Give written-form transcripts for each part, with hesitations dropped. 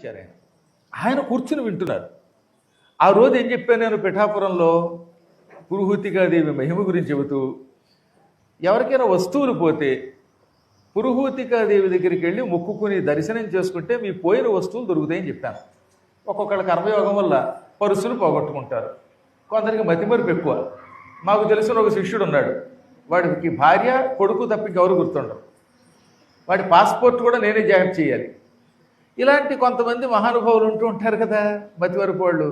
ఇచ్చారు ఆయన. ఆయన కూర్చుని వింటున్నారు. ఆ రోజు ఏం చెప్పాను నేను పిఠాపురంలో పురుహూతికాదేవి మహిమ గురించి చెబుతూ, ఎవరికైనా వస్తువులు పోతే పురుహూతికాదేవి దగ్గరికి వెళ్ళి మొక్కుకుని దర్శనం చేసుకుంటే మీ పోయిన వస్తువులు దొరుకుతాయని చెప్పాను. ఒక్కొక్కళ్ళ కర్మయోగం వల్ల పరుసులు పోగొట్టుకుంటారు, కొందరికి మతిమరుపు ఎక్కువ. మాకు తెలిసిన ఒక శిష్యుడు ఉన్నాడు, వాడికి భార్య కొడుకు తప్ప ఎవరు గుర్తుండరు. వాడి పాస్పోర్ట్ కూడా నేనే జాగ్రత్త చేయాలి. ఇలాంటి కొంతమంది మహానుభావులు ఉంటూ ఉంటారు కదా, మతిమరుపు వాళ్ళు.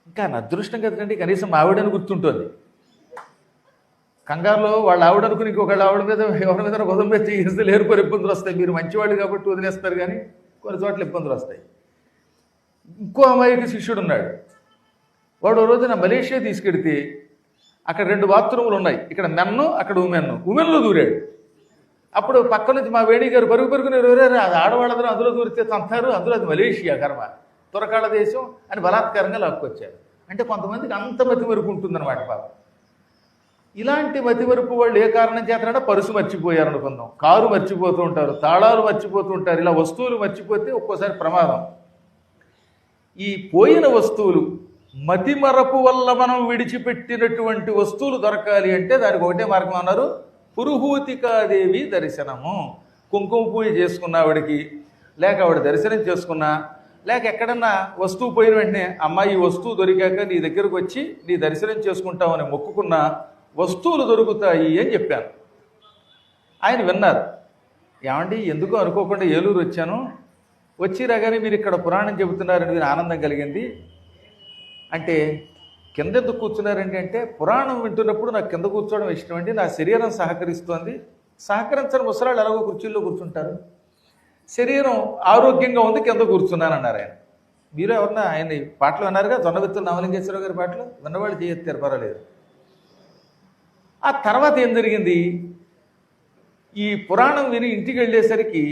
ఇంకా నా అదృష్టం కదండి, కనీసం మా ఆవిడని గుర్తుంటుంది. కంగారులో వాళ్ళ ఆవిడ అనుకుని ఇంకొకళ్ళ ఆవిడ మీద ఎవరి మీద గొడవ మీద చేస్తే లేరుకొని ఇబ్బందులు వస్తాయి. మీరు మంచివాళ్ళు కాబట్టి వదిలేస్తారు, కానీ కొన్ని చోట్ల ఇబ్బందులు వస్తాయి. ఇంకో అమాయక శిష్యుడు ఉన్నాడు. వాడు ఓ రోజున మలేషియా తీసుకెడితే అక్కడ 2 బాత్రూములు ఉన్నాయి, ఇక్కడ మెన్ను అక్కడ ఉమెన్లో దూరాడు. అప్పుడు పక్క నుంచి మా వేణి గారు పరుగుని ఎవరారు, అది ఆడవాళ్ళందరూ అందులో దూరితే తంతారు, అందులో అది మలేషియా కర్మ, తురకాళ్ళ దేశం అని బలాత్కారంగా లాక్కొచ్చారు. అంటే కొంతమందికి అంత మతిమరుపు ఉంటుందన్నమాట పాపం. ఇలాంటి మతిమరుపు వాళ్ళు ఏ కారణం చేతనంటే పరుసు మర్చిపోయారు అనుకుందాం, కారు మర్చిపోతూ ఉంటారు, తాళాలు మర్చిపోతూ ఉంటారు. ఇలా వస్తువులు మర్చిపోతే ఒక్కోసారి ప్రమాదం. ఈ పోయిన వస్తువులు మతిమరపు వల్ల మనం విడిచిపెట్టినటువంటి వస్తువులు దొరకాలి అంటే దానికి ఒకటే మార్గం అన్నారు, పురుహూతికాదేవి దర్శనము. కుంకుమ పూజ చేసుకున్న ఆవిడకి, లేక ఆవిడ దర్శనం చేసుకున్నా, లేక ఎక్కడన్నా వస్తువు పోయిన వెంటనే అమ్మాయి ఈ వస్తువు దొరికాక నీ దగ్గరకు వచ్చి నీ దర్శనం చేసుకుంటామని మొక్కుకున్న వస్తువులు దొరుకుతాయి అని చెప్పాను. ఆయన విన్నారు. ఏమండి ఎందుకో అనుకోకుండా ఏలూరు వచ్చాను, వచ్చి రాగానే మీరు ఇక్కడ పురాణం చెబుతున్నారని మీరు ఆనందం కలిగింది. అంటే కింద ఎందుకు కూర్చున్నారండి అంటే, పురాణం వింటున్నప్పుడు నాకు కింద కూర్చోవడం ఇష్టం అండి, నా శరీరం సహకరిస్తోంది. సహకరించని ముసలాళ్ళు ఎలాగో కుర్చీల్లో కూర్చుంటారు, శరీరం ఆరోగ్యంగా ఉంది కింద కూర్చున్నాను అన్నారు ఆయన. మీరు ఎవరన్నా ఆయన పాటలు విన్నారుగా, జొన్నవిత్తులు రామలింగేశ్వరరావు గారి పాటలు విన్నవాళ్ళు చేయెత్తారు, పర్వాలేదు. ఆ తర్వాత ఏం జరిగింది, ఈ పురాణం విని ఇంటికి వెళ్ళేసరికి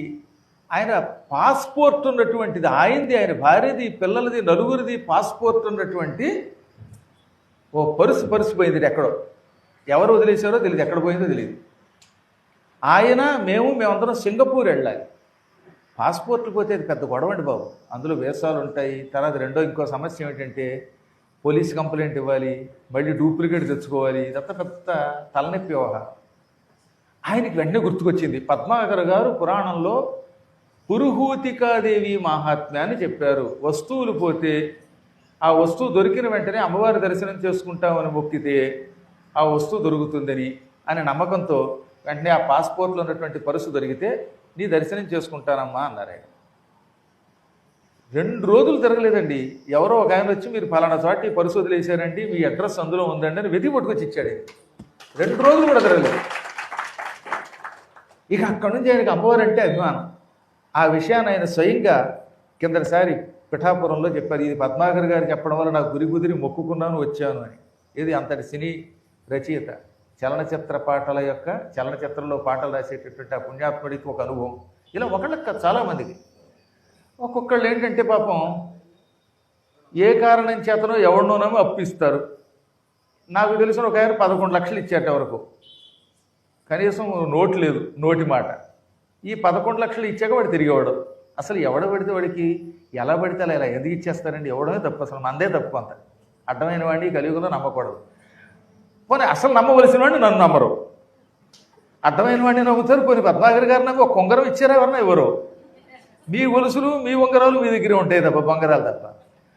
ఆయన పాస్పోర్ట్ ఉన్నటువంటిది, ఆయనది, ఆయన భార్యది, పిల్లలది, నలుగురిది పాస్పోర్ట్ ఉన్నటువంటి ఓ పరుసు పోయింది ఎక్కడో. ఎవరు వదిలేశారో తెలియదు, ఎక్కడ పోయిందో తెలియదు. ఆయన మేమందరం సింగపూర్ వెళ్ళాలి. పాస్పోర్ట్లు పోతే అది పెద్ద గొడవ అండి బాబు, అందులో వేసాలు ఉంటాయి. తర్వాత ఇంకో సమస్య ఏమిటంటే పోలీస్ కంప్లైంట్ ఇవ్వాలి, మళ్ళీ డూప్లికేట్ తెచ్చుకోవాలి, ఇదంతా పెద్ద తలనొప్పి వ్యవహారం. ఆయనకి వెంటనే గుర్తుకొచ్చింది, పద్మాకర్ గారు పురాణంలో పురుహూతికాదేవి మహాత్మ్యాన్ని చెప్పారు. వస్తువులు పోతే ఆ వస్తువు దొరికిన వెంటనే అమ్మవారి దర్శనం చేసుకుంటామని మొక్కితే ఆ వస్తువు దొరుకుతుందని అనే నమ్మకంతో వెంటనే ఆ పాస్పోర్ట్లో ఉన్నటువంటి పరుసు దొరికితే నీ దర్శనం చేసుకుంటానమ్మా అన్నారు ఆయన. 2 రోజులు తిరగలేదండి, ఎవరో ఒక ఆయన వచ్చి మీరు ఫలానా చోట ఈ పరుసు వదిలేశారండి, మీ అడ్రస్ అందులో ఉందండి అని వెతికి పట్టుకొచ్చి ఇచ్చాడు. 2 రోజులు కూడా తిరగలేదు. ఇక అక్కడి నుంచి ఆయనకు అమ్మవారు అంటే అభిమానం. ఆ విషయాన్ని ఆయన స్వయంగా కిందసారి పిఠాపురంలో చెప్పారు. ఇది పద్మాకర్ గారు చెప్పడం వల్ల నాకు గురి మొక్కుకున్నాను వచ్చాను అని. ఇది అంతటి సినీ రచయిత, చలనచిత్రంలో పాటలు రాసేటటువంటి ఆ పుణ్యాత్ముడికి ఒక అనుభవం. ఇలా ఒకళ్ళకి చాలామందికి ఒక్కొక్కళ్ళు ఏంటంటే పాపం ఏ కారణం చేతనో ఎవరినోనేమో అప్పిస్తారు. నాకు తెలిసిన ఒక ఆయన 11 లక్షలు ఇచ్చాట వరకు, కనీసం నోటు లేదు, నోటి మాట. ఈ 11 లక్షలు ఇచ్చాక వాడు తిరిగేవాడు. అసలు ఎవడ పడితే వాడికి ఎలా పడితే అలా ఇలా ఎందుకు ఇచ్చేస్తారండి, ఎవడమే తప్పు, అసలు మందే తప్పు. అంత అడ్డమైన వాడిని కలియుగంలో నమ్మకూడదు. పోనీ అసలు నమ్మవలసిన వాడిని నన్ను నమ్మరు, అడ్డమైన వాడిని నమ్ముతారు. పోనీ పద్మాకర్ గారు నమ్మి ఒక కొంగరం ఇచ్చారా ఎవరన్నా ఎవరో. మీ గొలుసులు మీ ఉంగరాలు మీ దగ్గరే ఉంటాయి తప్ప, బంగారాలు తప్ప.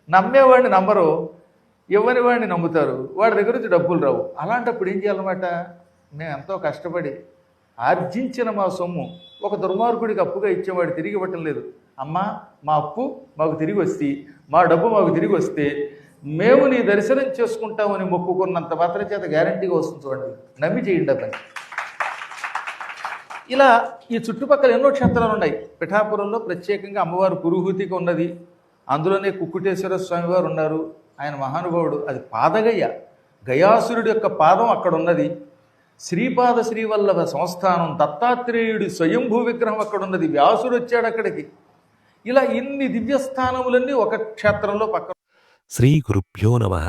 నమ్మేవాడిని నమ్మరు, ఇవ్వని వాడిని నమ్ముతారు, వాడి దగ్గర నుంచి డబ్బులు రావు. అలాంటప్పుడు ఏం చేయాలన్నమాట, మేము ఎంతో కష్టపడి ఆర్జించిన మా సొమ్ము ఒక దుర్మార్గుడికి అప్పుగా ఇచ్చేవాడు తిరిగి ఇవ్వటం లేదు. అమ్మా మా అప్పు మాకు తిరిగి వస్తే, మా డబ్బు మాకు తిరిగి వస్తే మేము నీ దర్శనం చేసుకుంటామని మొక్కుకున్నంత మాత్రం చేత గ్యారంటీగా వస్తుంది, చూడండి, నమ్మి చేయండి అతని. ఇలా ఈ చుట్టుపక్కల ఎన్నో క్షేత్రాలు ఉన్నాయి. పిఠాపురంలో ప్రత్యేకంగా అమ్మవారు పురుహూతికి ఉన్నది, అందులోనే కుక్కుటేశ్వర స్వామి వారు ఉన్నారు, ఆయన మహానుభావుడు. అది పాదగయ, గయాసురుడి యొక్క పాదం అక్కడ ఉన్నది. శ్రీపాద శ్రీవల్లభ సంస్థానం, దత్తాత్రేయుడి స్వయంభూ విగ్రహం అక్కడ ఉన్నది, వ్యాసుడు వచ్చాడు అక్కడికి. ఇలా ఇన్ని దివ్యస్థానములన్నీ ఒక క్షేత్రంలో పక్కన. శ్రీ గురుభ్యో నమః.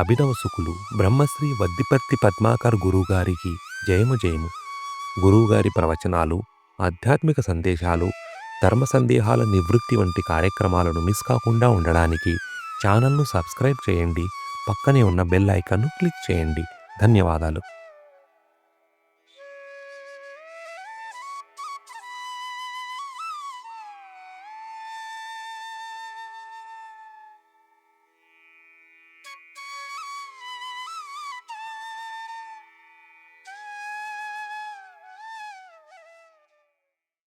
అభినవ సుకులు బ్రహ్మశ్రీ వద్దిపర్తి పద్మాకర్ గురువుగారికి జయము జయము. గురువుగారి ప్రవచనాలు, ఆధ్యాత్మిక సందేశాలు ధర్మ సందేహాల నివృత్తి వంటి కార్యక్రమాలను మిస్ కాకుండా ఉండడానికి ఛానల్ను సబ్స్క్రైబ్ చేయండి. పక్కనే ఉన్న బెల్ ఐకాన్ను క్లిక్ చేయండి. ధన్యవాదాలు.